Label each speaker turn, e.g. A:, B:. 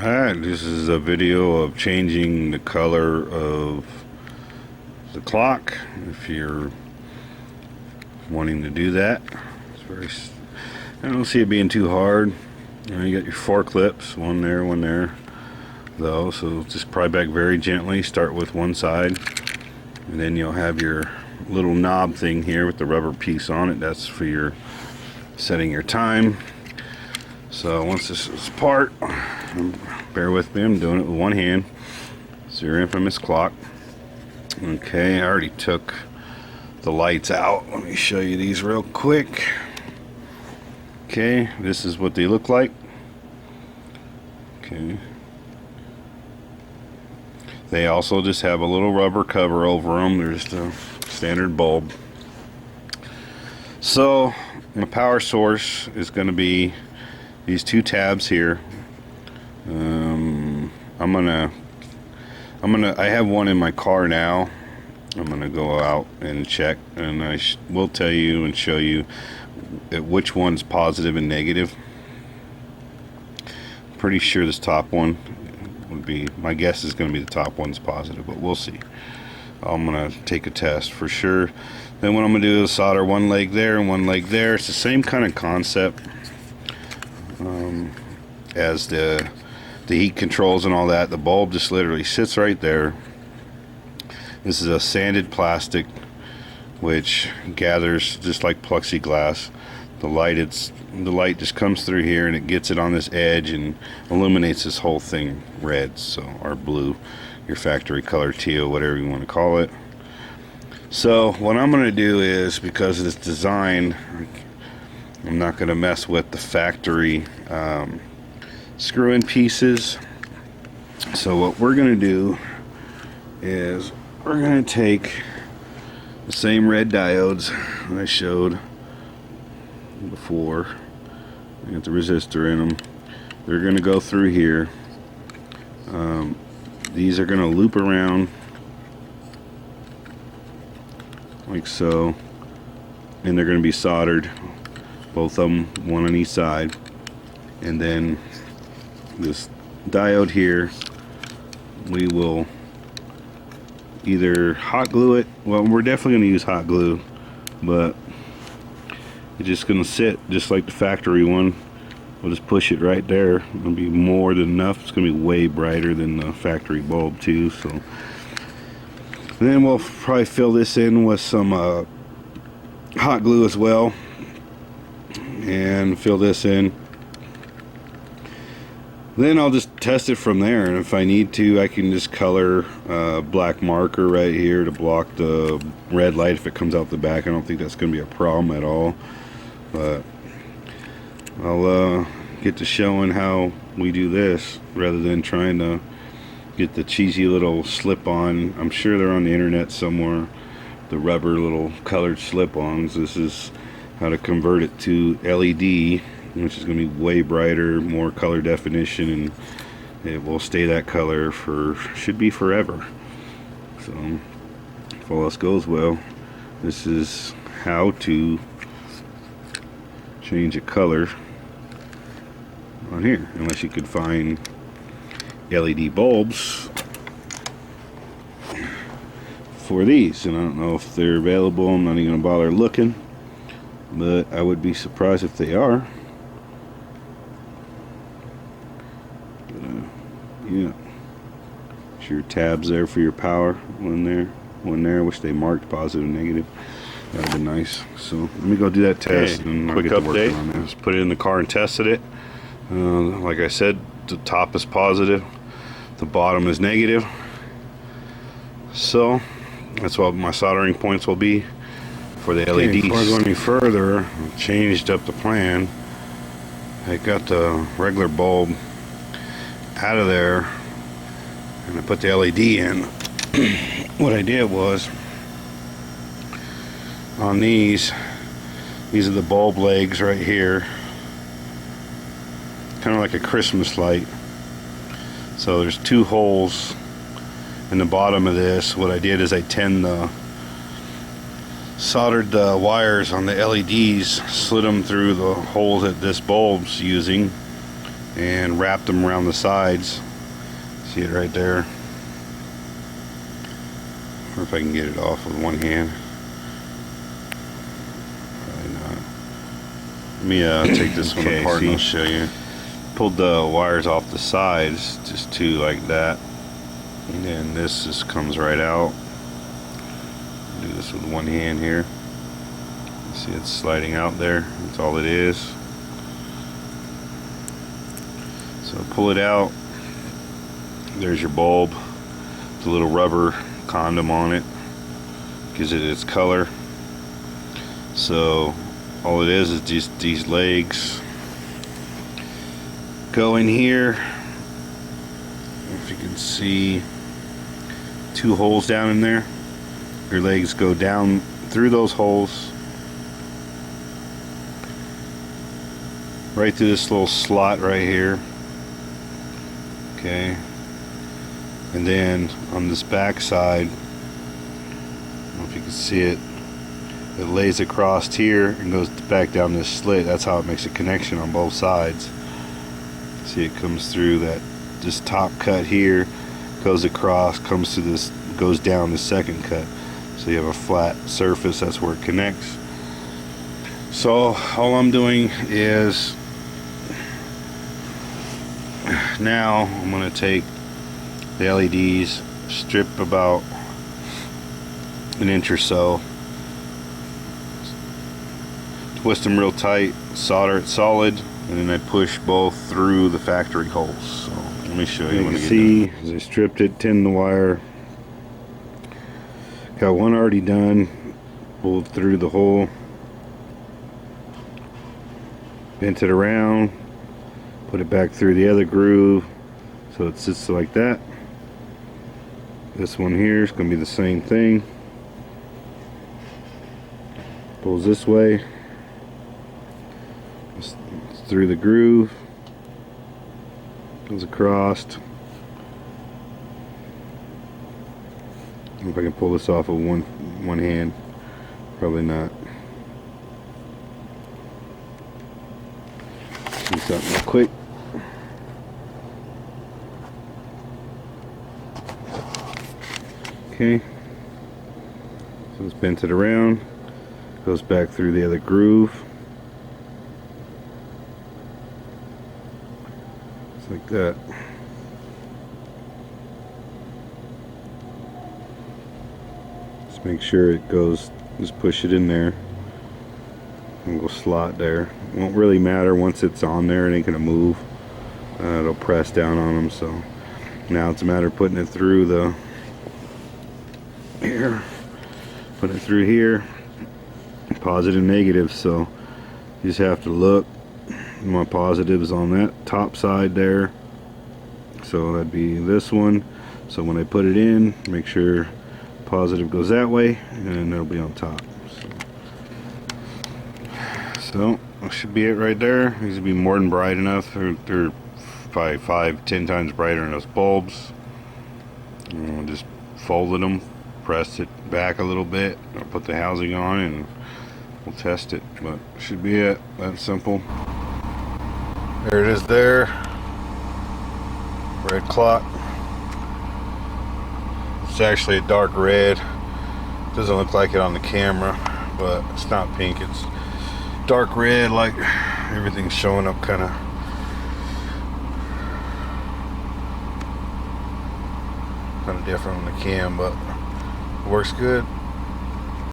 A: Alright, this is a video of changing the color of the clock. If you're wanting to do that, it's very, I don't see it being too hard. You got your 4 clips, one there though, so just pry back very gently. Start with one side, and then you'll have your little knob thing here with the rubber piece on it. That's for your setting your time. So once this is apart, bear with me, I'm doing it with one hand. It's your infamous clock. Okay, I already took the lights out. Let me show you these real quick. Okay, this is what they look like. Okay. They also just have a little rubber cover over them. There's the standard bulb. So the power source is going to be these 2 tabs here. I have one in my car now. I'm gonna go out and check, and I will tell you and show you which one's positive and negative. Pretty sure this top one would be, my guess is going to be the top one's positive, but we'll see. I'm gonna take a test for sure. Then what I'm gonna do is solder one leg there and one leg there. It's the same kind of concept as the heat controls and all that. The bulb just literally sits right there. This is a sanded plastic which gathers just like plexiglass. The light just comes through here and it gets it on this edge and illuminates this whole thing red, so, or blue, your factory color, teal, whatever you want to call it. So what I'm going to do is, because of this design, I'm not going to mess with the factory screw-in pieces. So what we're going to do is we're going to take the same red diodes that I showed before. I got the resistor in them. They're going to go through here. These are going to loop around like so, and they're going to be soldered, both of them, one on each side. And then this diode here, we will either hot glue it. Well, we're definitely going to use hot glue, but it's just going to sit just like the factory one. We'll just push it right there. It'll be more than enough. It's going to be way brighter than the factory bulb too. So then we'll probably fill this in with some hot glue as well, and fill this in. Then I'll just test it from there, and if I need to, I can just color black marker right here to block the red light if it comes out the back. I don't think that's going to be a problem at all, but I'll get to showing how we do this rather than trying to get the cheesy little slip-on. I'm sure they're on the internet somewhere, the rubber little colored slip-ons. This is how to convert it to LED, which is going to be way brighter, more color definition, and it will stay that color for, should be forever. So if all else goes well, this is how to change a color on here, unless you could find LED bulbs for these, and I don't know if they're available. I'm not even going to bother looking, but I would be surprised if they are. Yeah, your tabs there for your power. One there. Wish they marked positive and negative. That'd be nice. So let me go do that test.
B: Okay,
A: and
B: quick update.
A: Just put it in the car and tested it. Like I said, the top is positive, the bottom is negative. So that's what my soldering points will be for the LEDs. Before I go any further, I changed up the plan. I got the regular bulb out of there and I put the LED in. What I did was, on these are the bulb legs right here, kind of like a Christmas light. So there's 2 holes in the bottom of this. What I did is I soldered the wires on the LEDs, slid them through the holes that this bulb's using, and wrapped them around the sides. See it right there? Or if I can get it off with one hand. Probably not. Let me take this one apart and I'll show you. Pulled the wires off the sides, just two like that, and then this just comes right out. Do this with one hand here. See, it's sliding out there. That's all it is. So pull it out. There's your bulb. It's a little rubber condom on it. Gives it its color. So all it is just these legs go in here. If you can see, two holes down in there. Your legs go down through those holes, right through this little slot right here. Okay, and then on this back side, I don't know if you can see it, it lays across here and goes back down this slit. That's how it makes a connection on both sides. See, it comes through this top cut here, goes across, comes to this, goes down the second cut. So you have a flat surface, that's where it connects. So all I'm doing is, now I'm going to take the LEDs, strip about an inch or so, twist them real tight, solder it solid, and then I push both through the factory holes. So let me show you. You can see as I stripped it, tinned the wire. Got one already done, pulled through the hole, bent it around, put it back through the other groove so it sits like that. This one here is going to be the same thing. Pulls this way, it's through the groove, goes across. If I can pull this off with one hand, probably not. Do something real quick. Okay, so it's bent it around, goes back through the other groove. Just like that. Just make sure it goes, just push it in there. And go slot there. Won't really matter once it's on there, it ain't gonna move. It'll press down on them, so now it's a matter of putting it through the here, put it through here, positive, negative. So you just have to look. My positives on that top side there, so that'd be this one. So when I put it in, make sure positive goes that way, and it'll be on top. So that should be it right there. These will be more than bright enough. They're probably 5-10 times brighter than those bulbs. And we'll just folded them, pressed it back a little bit. I'll put the housing on and we'll test it. But should be it. That's simple. There it is there. Red clock. It's actually a dark red. Doesn't look like it on the camera, but it's not pink. It's dark red, like everything's showing up kind of different on the cam, but it works good.